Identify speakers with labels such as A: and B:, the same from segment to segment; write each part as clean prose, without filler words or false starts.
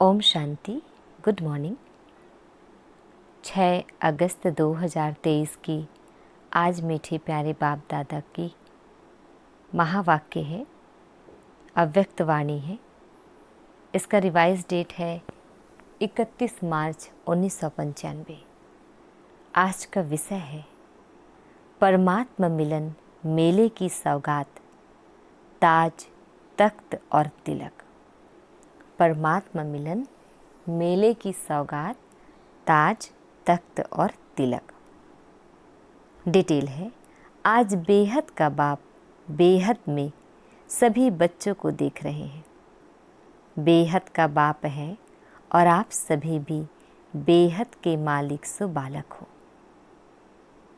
A: Om Shanti. Good morning. 6 अगस्त 2023 की आज मीठे प्यारे बाप दादा की महावाक्य है, अव्यक्त वाणी है। इसका रिवाइज डेट है 31 मार्च 1995। आज का विषय है परमात्मा मिलन, मेले की सौगात, ताज, तख्त और तिलक। परमात्मा मिलन, मेले की सौगात, ताज, तख्त और तिलक। डिटेल है, आज बेहद का बाप बेहद में सभी बच्चों को देख रहे हैं। बेहद का बाप है और आप सभी भी बेहद के मालिक सो बालक हो।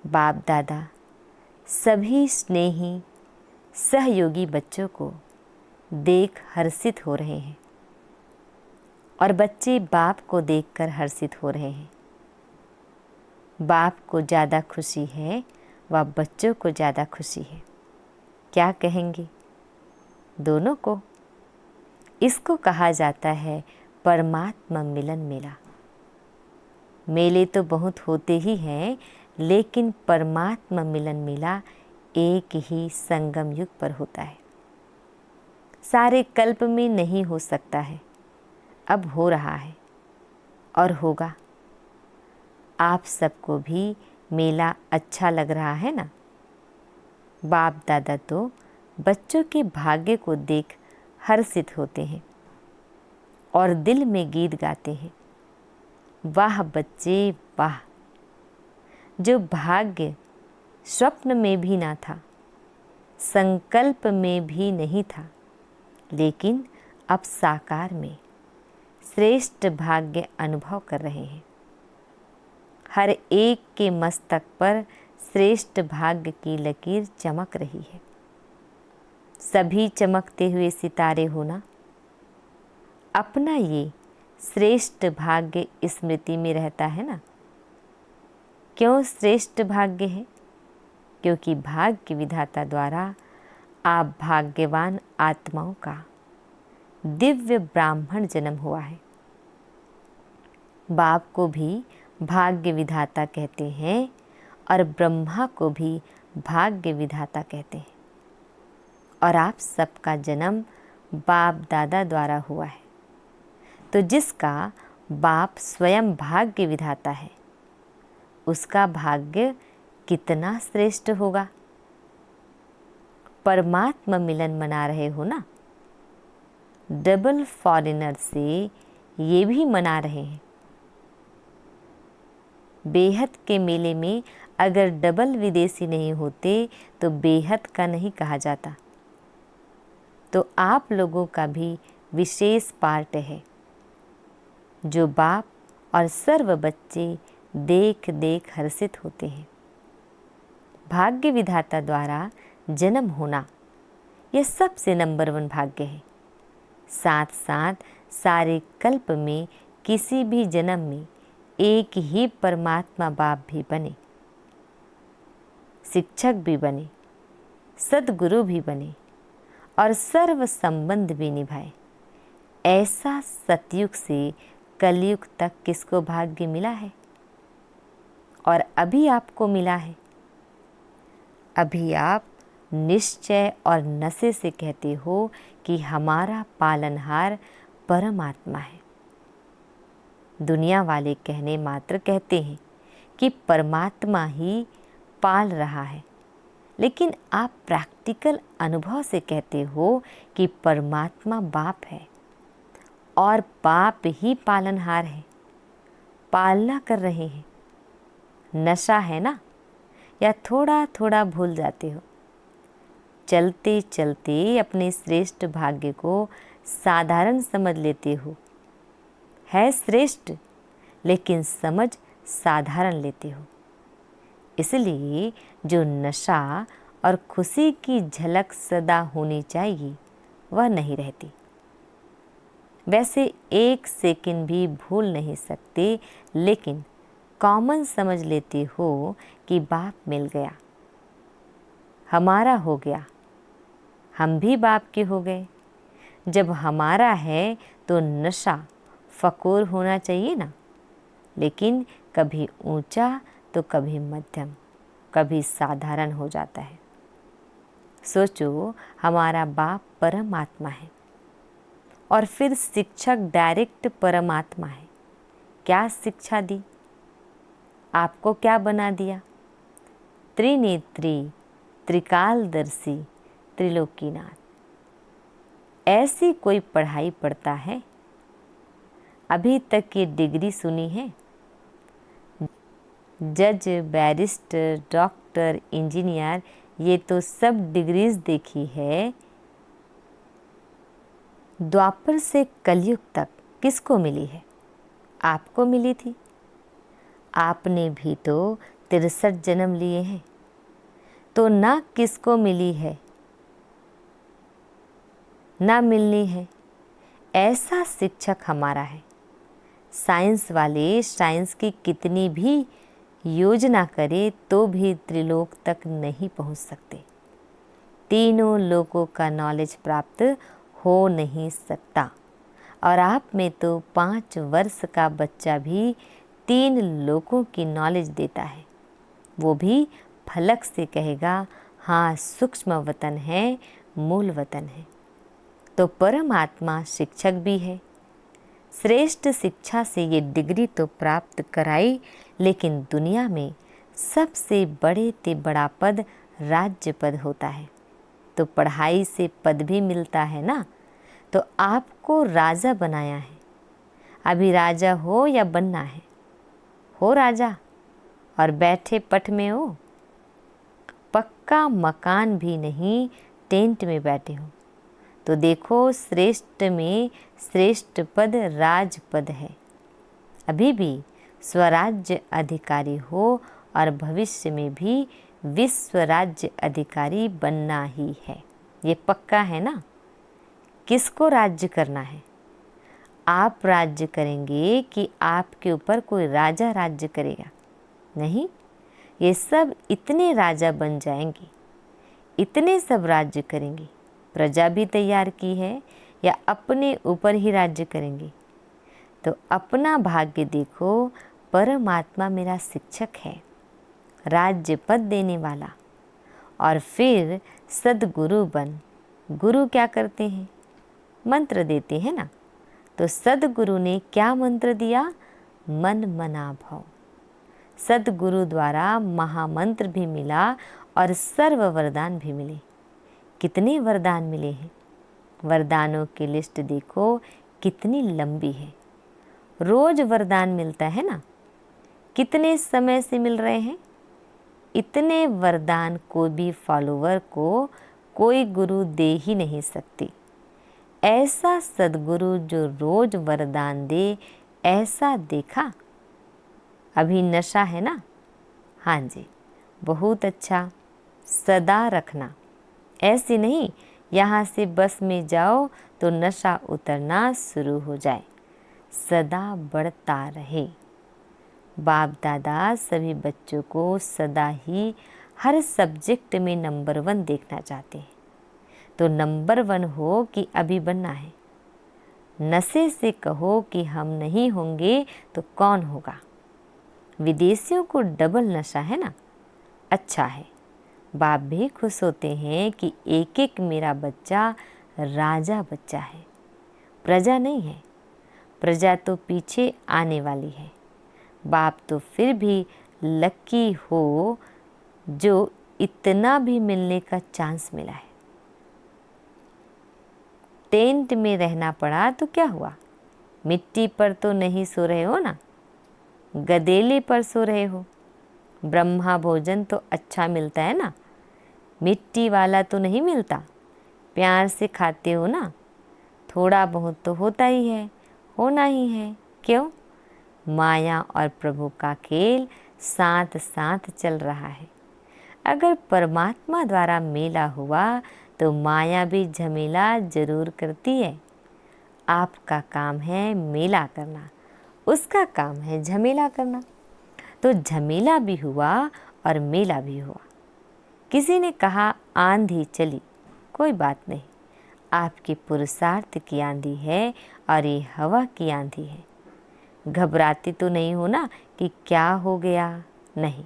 A: बाप दादा सभी स्नेही सहयोगी बच्चों को देख हर्षित हो रहे हैं और बच्चे बाप को देखकर हर्षित हो रहे हैं। बाप को ज़्यादा खुशी है व बच्चों को ज़्यादा खुशी है। क्या कहेंगे? दोनों को। इसको कहा जाता है परमात्मा मिलन मेला। मेले तो बहुत होते ही हैं, लेकिन परमात्मा मिलन मेला एक ही संगम युग पर होता है। सारे कल्प में नहीं हो सकता है, अब हो रहा है और होगा। आप सबको भी मेला अच्छा लग रहा है ना? बाप दादा तो बच्चों के भाग्य को देख हर्षित होते हैं और दिल में गीत गाते हैं, वाह बच्चे वाह। जो भाग्य स्वप्न में भी ना था, संकल्प में भी नहीं था, लेकिन अब साकार में श्रेष्ठ भाग्य अनुभव कर रहे हैं। हर एक के मस्तक पर श्रेष्ठ भाग्य की लकीर चमक रही है। सभी चमकते हुए सितारे होना, अपना ये श्रेष्ठ भाग्य स्मृति में रहता है ना। क्यों श्रेष्ठ भाग्य है? क्योंकि भाग्य विधाता द्वारा आप भाग्यवान आत्माओं का दिव्य ब्राह्मण जन्म हुआ है। बाप को भी भाग्य विधाता कहते हैं और ब्रह्मा को भी भाग्य विधाता कहते हैं। और आप सबका जन्म बाप दादा द्वारा हुआ है, तो जिसका बाप स्वयं भाग्य विधाता है, उसका भाग्य कितना श्रेष्ठ होगा। परमात्मा मिलन मना रहे हो ना, डबल फॉरेनर से ये भी मना रहे हैं। बेहद के मेले में अगर डबल विदेशी नहीं होते तो बेहद का नहीं कहा जाता। तो आप लोगों का भी विशेष पार्ट है, जो बाप और सर्व बच्चे देख देख हर्षित होते हैं। भाग्य विधाता द्वारा जन्म होना यह सबसे नंबर 1 भाग्य है। साथ साथ सारे कल्प में किसी भी जन्म में एक ही परमात्मा बाप भी बने, शिक्षक भी बने, सद्गुरु भी बने और सर्व संबंध भी निभाए। ऐसा सतयुग से कलयुग तक किसको भाग्य मिला है? और अभी आपको मिला है। अभी आप निश्चय और नशे से कहते हो कि हमारा पालनहार परमात्मा है। दुनिया वाले कहने मात्र कहते हैं कि परमात्मा ही पाल रहा है, लेकिन आप प्रैक्टिकल अनुभव से कहते हो कि परमात्मा बाप है और बाप ही पालनहार है, पालना कर रहे हैं। नशा है ना, या थोड़ा थोड़ा भूल जाते हो? चलते चलते अपने श्रेष्ठ भाग्य को साधारण समझ लेते हो। है श्रेष्ठ, लेकिन समझ साधारण लेते हो। इसलिए जो नशा और खुशी की झलक सदा होनी चाहिए वह नहीं रहती। वैसे 1 सेकंड भी भूल नहीं सकते, लेकिन कॉमन समझ लेते हो कि बाप मिल गया, हमारा हो गया, हम भी बाप के हो गए। जब हमारा है तो नशा फ़कूर होना चाहिए ना, लेकिन कभी ऊंचा तो कभी मध्यम, कभी साधारण हो जाता है। सोचो, हमारा बाप परमात्मा है और फिर शिक्षक डायरेक्ट परमात्मा है। क्या शिक्षा दी, आपको क्या बना दिया? त्रिनेत्री, त्रिकालदर्शी, त्रिलोकीनाथ। ऐसी कोई पढ़ाई पढ़ता है? अभी तक ये डिग्री सुनी है? जज, बैरिस्टर, डॉक्टर, इंजीनियर, ये तो सब डिग्रीज देखी है। द्वापर से कलयुग तक किसको मिली है? आपको मिली थी। आपने भी तो 63 जन्म लिए हैं, तो ना किसको मिली है ना मिलनी है। ऐसा शिक्षक हमारा है। साइंस वाले साइंस की कितनी भी योजना करे तो भी त्रिलोक तक नहीं पहुंच सकते। तीनों लोकों का नॉलेज प्राप्त हो नहीं सकता। और आप में तो 5 वर्ष का बच्चा भी 3 लोकों की नॉलेज देता है। वो भी फलक से कहेगा, हाँ सूक्ष्म वतन है, मूल वतन है। तो परमात्मा शिक्षक भी है। श्रेष्ठ शिक्षा से ये डिग्री तो प्राप्त कराई, लेकिन दुनिया में सबसे बड़े से बड़ा पद राज्य पद होता है। तो पढ़ाई से पद भी मिलता है ना। तो आपको राजा बनाया है। अभी राजा हो या बनना है? हो राजा और बैठे पट में हो। पक्का मकान भी नहीं, टेंट में बैठे हो। तो देखो, श्रेष्ठ में श्रेष्ठ पद राजपद है। अभी भी स्वराज्य अधिकारी हो और भविष्य में भी विश्व राज्य अधिकारी बनना ही है। ये पक्का है ना। किसको राज्य करना है? आप राज्य करेंगे कि आपके ऊपर कोई राजा राज्य करेगा? नहीं, ये सब इतने राजा बन जाएंगे, इतने सब राज्य करेंगे। प्रजा भी तैयार की है या अपने ऊपर ही राज्य करेंगे? तो अपना भाग्य देखो। परमात्मा मेरा शिक्षक है, राज्य पद देने वाला। और फिर सद्गुरु बन। गुरु क्या करते हैं? मंत्र देते हैं ना। तो सद्गुरु ने क्या मंत्र दिया? मन मना भाव। सद्गुरु द्वारा महामंत्र भी मिला और सर्व वरदान भी मिले। कितने वरदान मिले हैं? वरदानों की लिस्ट देखो कितनी लंबी है। रोज वरदान मिलता है ना। कितने समय से मिल रहे हैं? इतने वरदान को भी फॉलोवर को कोई गुरु दे ही नहीं सकती। ऐसा सद्गुरु जो रोज वरदान दे, ऐसा देखा? अभी नशा है ना। हाँ जी, बहुत अच्छा। सदा रखना, ऐसे नहीं यहाँ से बस में जाओ तो नशा उतरना शुरू हो जाए। सदा बढ़ता रहे। बाप दादा सभी बच्चों को सदा ही हर सब्जेक्ट में नंबर 1 देखना चाहते हैं। तो नंबर 1 हो कि अभी बनना है? नशे से कहो कि हम नहीं होंगे तो कौन होगा? विदेशियों को डबल नशा है ना। अच्छा है, बाप भी खुश होते हैं कि एक एक मेरा बच्चा राजा बच्चा है। प्रजा नहीं है, प्रजा तो पीछे आने वाली है। बाप तो फिर भी लकी हो जो इतना भी मिलने का चांस मिला है। टेंट में रहना पड़ा तो क्या हुआ? मिट्टी पर तो नहीं सो रहे हो ना, गदेले पर सो रहे हो। ब्रह्मा भोजन तो अच्छा मिलता है ना, मिट्टी वाला तो नहीं मिलता। प्यार से खाते हो ना। थोड़ा बहुत तो होता ही है, होना ही है। क्यों? माया और प्रभु का खेल साथ साथ चल रहा है। अगर परमात्मा द्वारा मेला हुआ तो माया भी झमेला जरूर करती है। आपका काम है मेला करना, उसका काम है झमेला करना। तो झमेला भी हुआ और मेला भी हुआ। किसी ने कहा आंधी चली, कोई बात नहीं, आपके पुरुषार्थ की आंधी है और ये हवा की आंधी है। घबराते तो नहीं हो ना कि क्या हो गया, नहीं।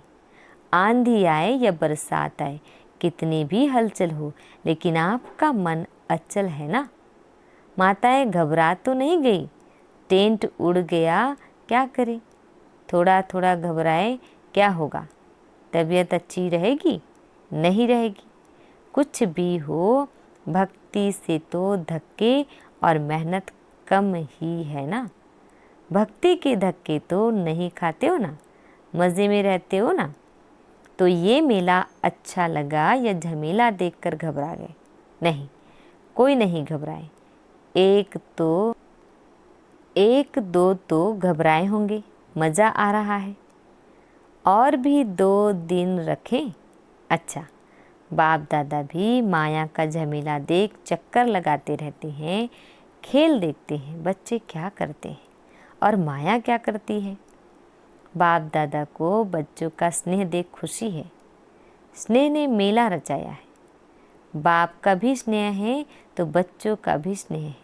A: आंधी आए या बरसात आए, कितनी भी हलचल हो, लेकिन आपका मन अचल है ना। माताएं घबरा तो नहीं गई, टेंट उड़ गया, क्या करें। थोड़ा थोड़ा घबराए, क्या होगा, तबीयत अच्छी रहेगी, नहीं रहेगी। कुछ भी हो, भक्ति से तो धक्के और मेहनत कम ही है ना। भक्ति के धक्के तो नहीं खाते हो ना, मज़े में रहते हो ना। तो ये मेला अच्छा लगा या झमेला देखकर घबरा गए, नहीं, कोई नहीं घबराए। एक दो तो घबराए होंगे, मज़ा आ रहा है। और भी 2 दिन रखें। अच्छा, बाप दादा भी माया का झमेला देख चक्कर लगाते रहते हैं, खेल देखते हैं बच्चे क्या करते हैं और माया क्या करती है। बाप दादा को बच्चों का स्नेह देख खुशी है। स्नेह ने मेला रचाया है। बाप का भी स्नेह है तो बच्चों का भी स्नेह है।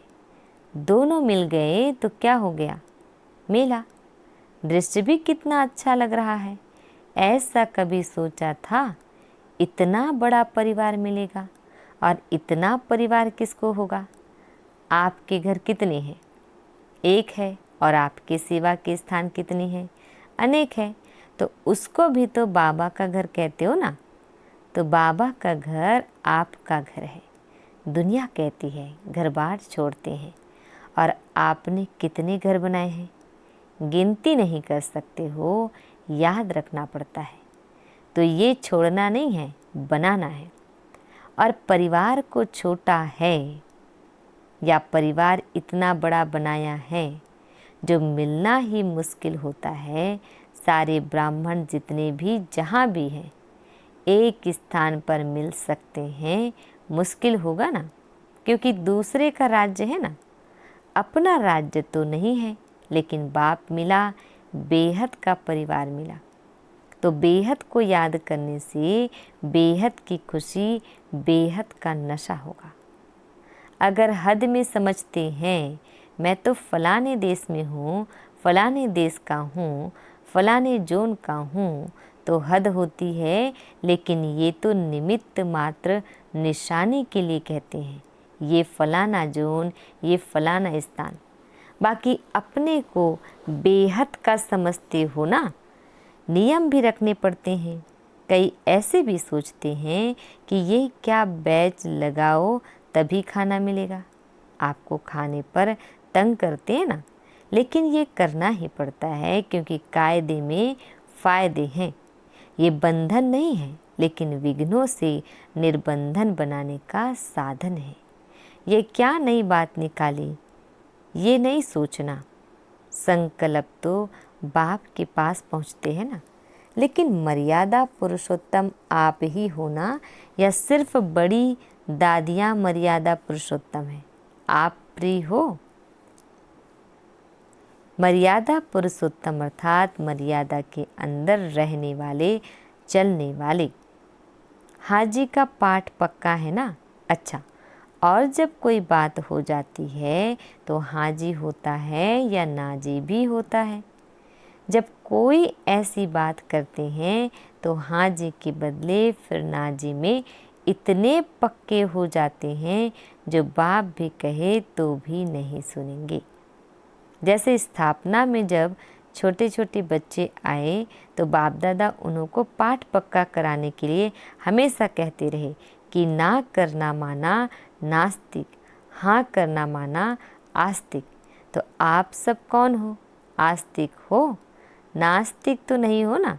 A: दोनों मिल गए तो क्या हो गया, मेला। दृश्य भी कितना अच्छा लग रहा है। ऐसा कभी सोचा था इतना बड़ा परिवार मिलेगा। और इतना परिवार किसको होगा। आपके घर कितने हैं, एक है, और आपके सेवा के स्थान कितने हैं, अनेक है। तो उसको भी तो बाबा का घर कहते हो ना। तो बाबा का घर आपका घर है। दुनिया कहती है घर बार छोड़ते हैं, और आपने कितने घर बनाए हैं, गिनती नहीं कर सकते हो, याद रखना पड़ता है। तो ये छोड़ना नहीं है, बनाना है। और परिवार को छोटा है या परिवार इतना बड़ा बनाया है जो मिलना ही मुश्किल होता है। सारे ब्राह्मण जितने भी जहाँ भी हैं एक स्थान पर मिल सकते हैं, मुश्किल होगा ना, क्योंकि दूसरे का राज्य है ना। अपना राज्य तो नहीं है, लेकिन बाप मिला, बेहद का परिवार मिला। तो बेहद को याद करने से बेहद की खुशी, बेहद का नशा होगा। अगर हद में समझते हैं मैं तो फलाने देश में हूँ, फलाने देश का हूँ, फलाने जोन का हूँ, तो हद होती है। लेकिन ये तो निमित्त मात्र निशानी के लिए कहते हैं, ये फलाना जोन, ये फलाना स्थान। बाकी अपने को बेहद का समझते हो ना। नियम भी रखने पड़ते हैं। कई ऐसे भी सोचते हैं कि ये क्या बैच लगाओ तभी खाना मिलेगा। आपको खाने पर तंग करते हैं ना, लेकिन ये करना ही पड़ता है क्योंकि कायदे में फ़ायदे हैं। ये बंधन नहीं है, लेकिन विघ्नों से निर्बंधन बनाने का साधन है। ये क्या नई बात निकाली, ये नहीं सोचना। संकल्प तो बाप के पास पहुँचते हैं ना, लेकिन मर्यादा पुरुषोत्तम आप ही होना, या सिर्फ बड़ी दादियाँ मर्यादा पुरुषोत्तम है, आप प्रिय हो। मर्यादा पुरुषोत्तम अर्थात मर्यादा के अंदर रहने वाले, चलने वाले। हाजी का पाठ पक्का है ना। अच्छा, और जब कोई बात हो जाती है तो हाजी होता है या नाजी भी होता है। जब कोई ऐसी बात करते हैं तो हाजी के बदले फिर नाजी में इतने पक्के हो जाते हैं जो बाप भी कहे तो भी नहीं सुनेंगे। जैसे स्थापना में जब छोटे छोटे बच्चे आए तो बाप दादा उनको पाठ पक्का कराने के लिए हमेशा कहते रहे कि ना करना माना नास्तिक, हाँ करना माना आस्तिक। तो आप सब कौन हो, आस्तिक हो, नास्तिक तो नहीं हो ना।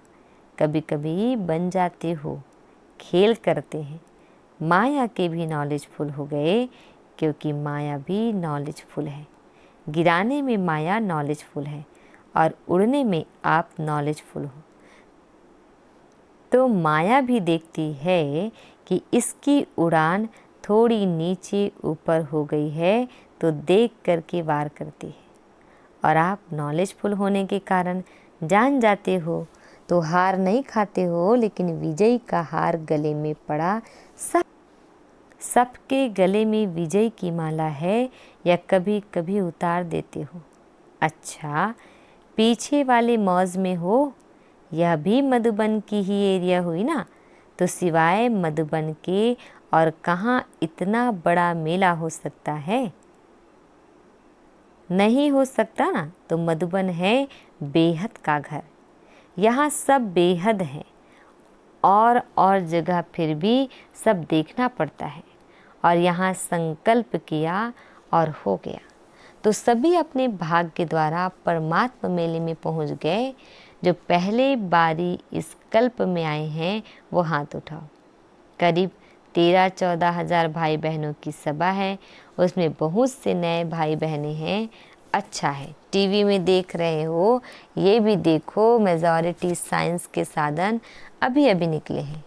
A: कभी कभी बन जाते हो, खेल करते हैं। माया के भी नॉलेजफुल हो गए, क्योंकि माया भी नॉलेजफुल है। गिराने में माया नॉलेजफुल है और उड़ने में आप नॉलेजफुल हो। तो माया भी देखती है कि इसकी उड़ान थोड़ी नीचे ऊपर हो गई है, तो देख करके वार करती है। और आप नॉलेजफुल होने के कारण जान जाते हो, तो हार नहीं खाते हो, लेकिन विजयी का हार गले में पड़ा सबके गले में विजय की माला है या कभी कभी उतार देते हो? अच्छा, पीछे वाले मौज में हो? यह भी मधुबन की ही एरिया हुई ना। तो सिवाय मधुबन के और कहाँ इतना बड़ा मेला हो सकता है? नहीं हो सकता ना। तो मधुबन है बेहद का घर। यहाँ सब बेहद है और जगह फिर भी सब देखना पड़ता है। और यहाँ संकल्प किया और हो गया। तो सभी अपने भाग्य के द्वारा परमात्मा मेले में पहुँच गए। जो पहले बारी इस कल्प में आए हैं वो हाथ उठाओ। करीब 13-14 हज़ार भाई बहनों की सभा है। उसमें बहुत से नए भाई बहनें हैं। अच्छा है, टीवी में देख रहे हो, ये भी देखो मेजॉरिटी साइंस के साधन अभी अभी निकले हैं।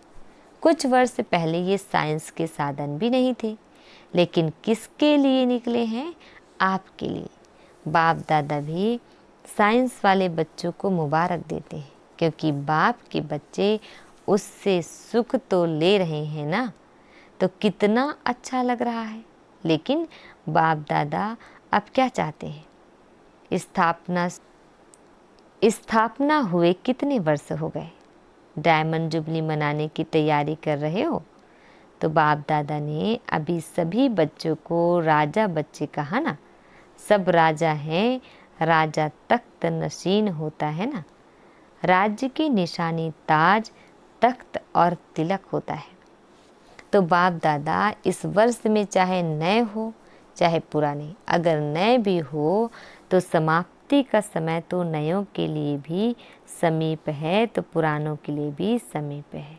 A: कुछ वर्ष पहले ये साइंस के साधन भी नहीं थे, लेकिन किसके लिए निकले हैं? आपके लिए। बाप दादा भी साइंस वाले बच्चों को मुबारक देते हैं, क्योंकि बाप के बच्चे उससे सुख तो ले रहे हैं ना। तो कितना अच्छा लग रहा है। लेकिन बाप दादा अब क्या चाहते हैं? स्थापना हुए कितने वर्ष हो गए? डायमंड जुबली मनाने की तैयारी कर रहे हो? तो बाप दादा ने अभी सभी बच्चों को राजा बच्चे कहा ना। सब राजा हैं, राजा तख्त नशीन होता है ना। राज्य की निशानी ताज, तख्त और तिलक होता है। तो बाप दादा इस वर्ष में चाहे नए हो चाहे पुराने, अगर नए भी हो तो समाप्ति का समय तो नयों के लिए भी समीप है, तो पुरानों के लिए भी समीप है।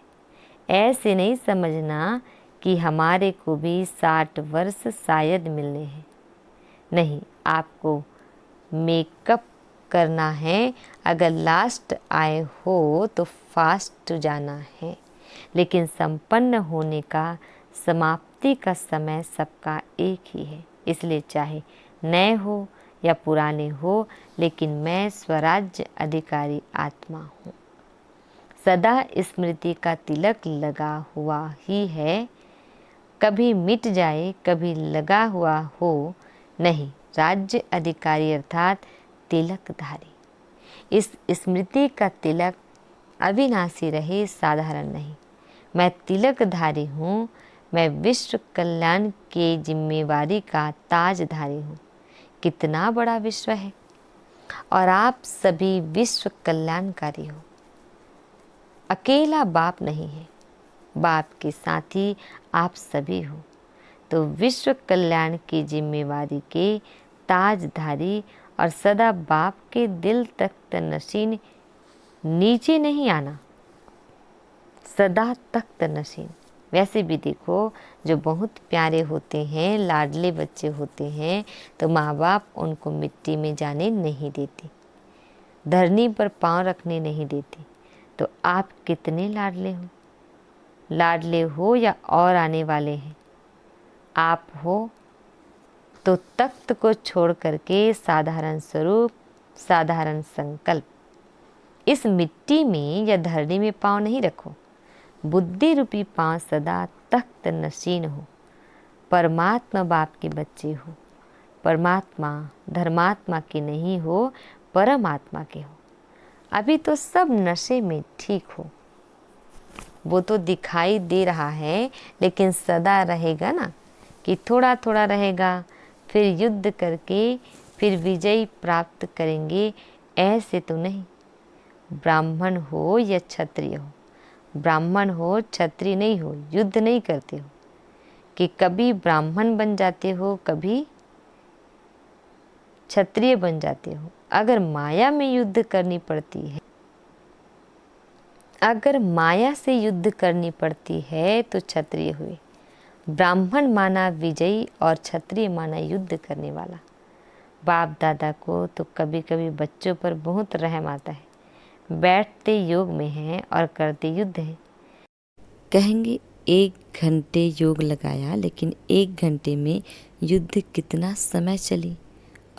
A: ऐसे नहीं समझना कि हमारे को भी 60 वर्ष शायद मिलने हैं। नहीं, आपको मेकअप करना है। अगर लास्ट आए हो तो फास्ट जाना है, लेकिन संपन्न होने का, समाप्ति का समय सबका एक ही है। इसलिए चाहे नए हो या पुराने हो, लेकिन मैं स्वराज्य अधिकारी आत्मा हूँ। सदा स्मृति का तिलक लगा हुआ ही है। कभी मिट जाए, कभी लगा हुआ हो नहीं। राज्य अधिकारी अर्थात तिलकधारी। इस स्मृति का तिलक अविनाशी रहे, साधारण नहीं। मैं तिलकधारी हूँ। मैं विश्व कल्याण के जिम्मेवारी का ताजधारी हूँ। कितना बड़ा विश्व है और आप सभी विश्व कल्याणकारी हो। अकेला बाप नहीं है, बाप के साथी आप सभी हो। तो विश्व कल्याण की जिम्मेवारी के ताजधारी और सदा बाप के दिल तख्त नशीन, नीचे नहीं आना, सदा तख्त नशीन। वैसे भी देखो, जो बहुत प्यारे होते हैं, लाडले बच्चे होते हैं, तो माँ बाप उनको मिट्टी में जाने नहीं देते, धरनी पर पांव रखने नहीं देते। तो आप कितने लाडले हो या और आने वाले हैं? आप हो तो तख्त को छोड़ करके साधारण स्वरूप, साधारण संकल्प, इस मिट्टी में या धरनी में पांव नहीं रखो। बुद्धि रूपी पांव सदा तख्त नशीन हो। परमात्मा बाप के बच्चे हो। परमात्मा धर्मात्मा के नहीं हो, परमात्मा के हो। अभी तो सब नशे में ठीक हो। वो तो दिखाई दे रहा है, लेकिन सदा रहेगा ना, कि थोड़ा थोड़ा रहेगा, फिर युद्ध करके फिर विजय प्राप्त करेंगे। ऐसे तो नहीं। ब्राह्मण हो या क्षत्रिय हो, ब्राह्मण हो क्षत्रिय नहीं हो, युद्ध नहीं करते हो, कि कभी ब्राह्मण बन जाते हो, कभी क्षत्रिय बन जाते हो। अगर माया में युद्ध करनी पड़ती है, अगर माया से युद्ध करनी पड़ती है तो क्षत्रिय हुए। ब्राह्मण माना विजयी और क्षत्रिय माना युद्ध करने वाला। बाप दादा को तो कभी कभी बच्चों पर बहुत रहम आता है। बैठते योग में हैं और करते युद्ध है। कहेंगे 1 घंटे योग लगाया, लेकिन 1 घंटे में युद्ध कितना समय चली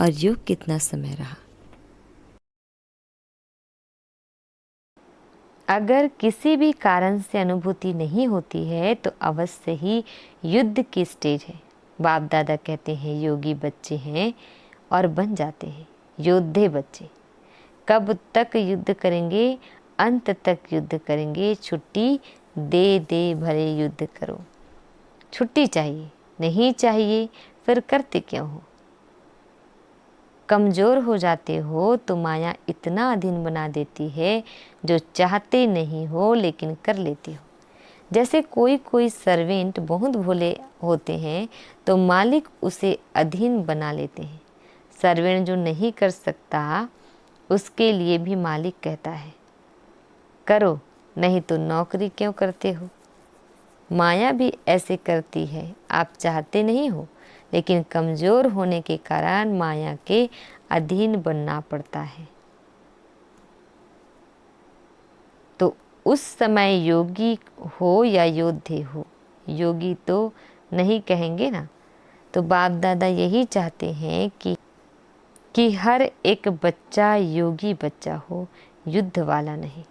A: और योग कितना समय रहा। अगर किसी भी कारण से अनुभूति नहीं होती है तो अवश्य ही युद्ध की स्टेज है। बाप दादा कहते हैं योगी बच्चे हैं और बन जाते हैं योद्धे बच्चे। कब तक युद्ध करेंगे? अंत तक युद्ध करेंगे। छुट्टी दे दे भले युद्ध करो। छुट्टी चाहिए, नहीं चाहिए फिर करते क्यों हो? कमज़ोर हो जाते हो तो माया इतना अधीन बना देती है जो चाहते नहीं हो लेकिन कर लेती हो। जैसे कोई सर्वेंट बहुत भोले होते हैं तो मालिक उसे अधीन बना लेते हैं। सर्वेंट जो नहीं कर सकता उसके लिए भी मालिक कहता है करो, नहीं तो नौकरी क्यों करते हो। माया भी ऐसे करती है, आप चाहते नहीं हो लेकिन कमज़ोर होने के कारण माया के अधीन बनना पड़ता है। तो उस समय योगी हो या योद्धे हो, योगी तो नहीं कहेंगे ना। तो बाप दादा यही चाहते हैं कि हर एक बच्चा योगी बच्चा हो, युद्ध वाला नहीं।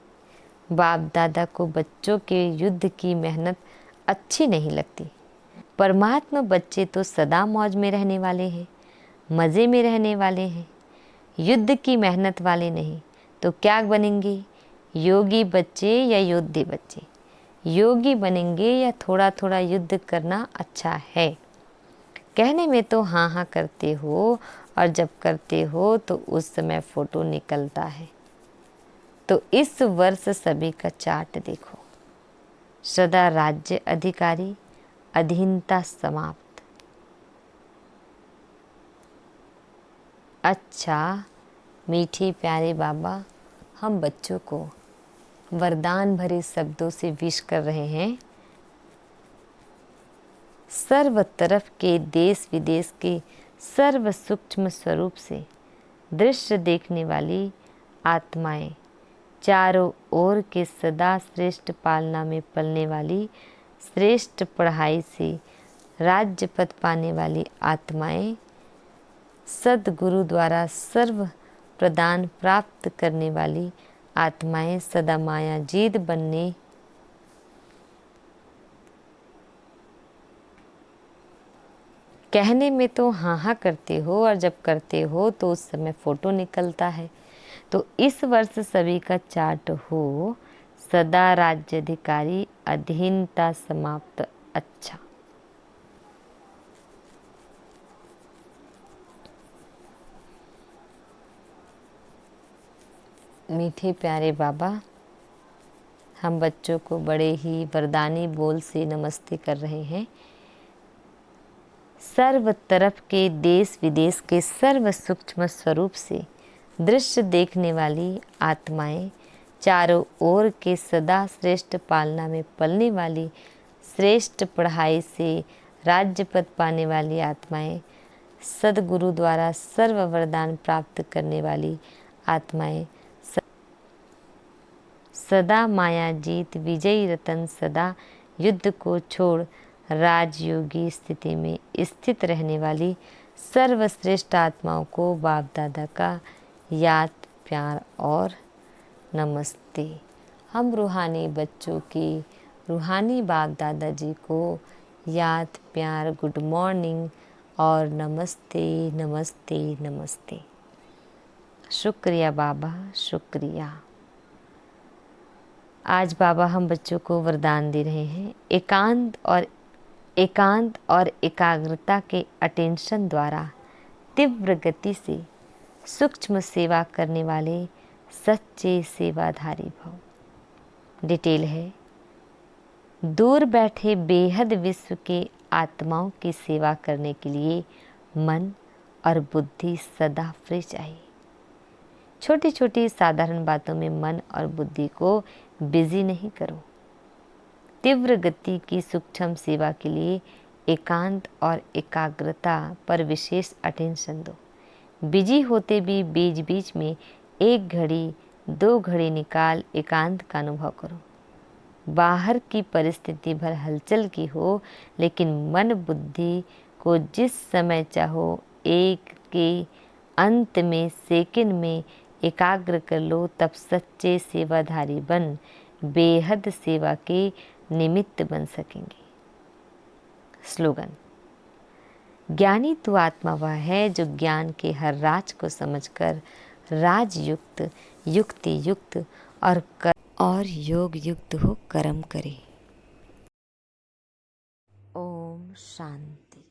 A: बाप दादा को बच्चों के युद्ध की मेहनत अच्छी नहीं लगती। परमात्मा बच्चे तो सदा मौज में रहने वाले हैं, मज़े में रहने वाले हैं, युद्ध की मेहनत वाले नहीं। तो क्या बनेंगे? योगी बच्चे या योद्धे बच्चे? योगी बनेंगे या थोड़ा थोड़ा युद्ध करना अच्छा है? कहने में तो हाँ हाँ करते हो और जब करते हो तो उस समय फ़ोटो निकलता है। तो इस वर्ष सभी का चार्ट देखो। सदा राज्य अधिकारी, अधीनता समाप्त। अच्छा मीठे प्यारे बाबा हम बच्चों को वरदान भरे शब्दों से विश कर रहे हैं। सर्व तरफ के देश विदेश के सर्व सूक्ष्म स्वरूप से दृश्य देखने वाली आत्माएं, चारों ओर के सदा श्रेष्ठ पालना में पलने वाली, श्रेष्ठ पढ़ाई से राज्य पद पाने वाली आत्माएं, सद्गुरु द्वारा सर्व प्रदान प्राप्त करने वाली आत्माएं, सदा माया जीत बनने कहने में तो हाँ हाँ करते हो और जब करते हो तो उस समय फ़ोटो निकलता है। तो इस वर्ष सभी का चार्ट हो सदा राज्याधिकारी, अधीनता समाप्त। अच्छा मीठे प्यारे बाबा हम बच्चों को बड़े ही वरदानी बोल से नमस्ते कर रहे हैं। सर्व तरफ के देश विदेश के सर्व सूक्ष्म स्वरूप से दृश्य देखने वाली आत्माएं, चारों ओर के सदा श्रेष्ठ पालना में पलने वाली, श्रेष्ठ पढ़ाई से राज्य पद पाने वाली आत्माएं, सद्गुरु द्वारा सर्व वरदान प्राप्त करने वाली आत्माएं, सदा माया जीत विजयी रतन, सदा युद्ध को छोड़ राजयोगी स्थिति में स्थित रहने वाली सर्वश्रेष्ठ आत्माओं को बाप दादा का याद प्यार और नमस्ते। हम रूहानी बच्चों की रूहानी बाप दादा जी को याद प्यार, गुड मॉर्निंग और नमस्ते नमस्ते नमस्ते। शुक्रिया बाबा, शुक्रिया। आज बाबा हम बच्चों को वरदान दे रहे हैं। एकांत और एकाग्रता के अटेंशन द्वारा तीव्र गति से सूक्ष्म सेवा करने वाले सच्चे सेवाधारी भव। डिटेल है, दूर बैठे बेहद विश्व के आत्माओं की सेवा करने के लिए मन और बुद्धि सदा फ्री चाहिए। छोटी छोटी साधारण बातों में मन और बुद्धि को बिजी नहीं करो। तीव्र गति की सूक्ष्म सेवा के लिए एकांत और एकाग्रता पर विशेष अटेंशन दो। बिजी होते भी बीच बीच में 1 घड़ी 2 घड़ी निकाल एकांत का अनुभव करो। बाहर की परिस्थिति भर हलचल की हो, लेकिन मन बुद्धि को जिस समय चाहो एक के अंत में सेकंड में एकाग्र कर लो, तब सच्चे सेवाधारी बन बेहद सेवा के निमित्त बन सकेंगे। स्लोगन: ज्ञानी तो आत्मा वह है जो ज्ञान के हर राज को समझकर राजयुक्त, युक्ति युक्त और योग युक्त हो कर्म करे। ओम शांति।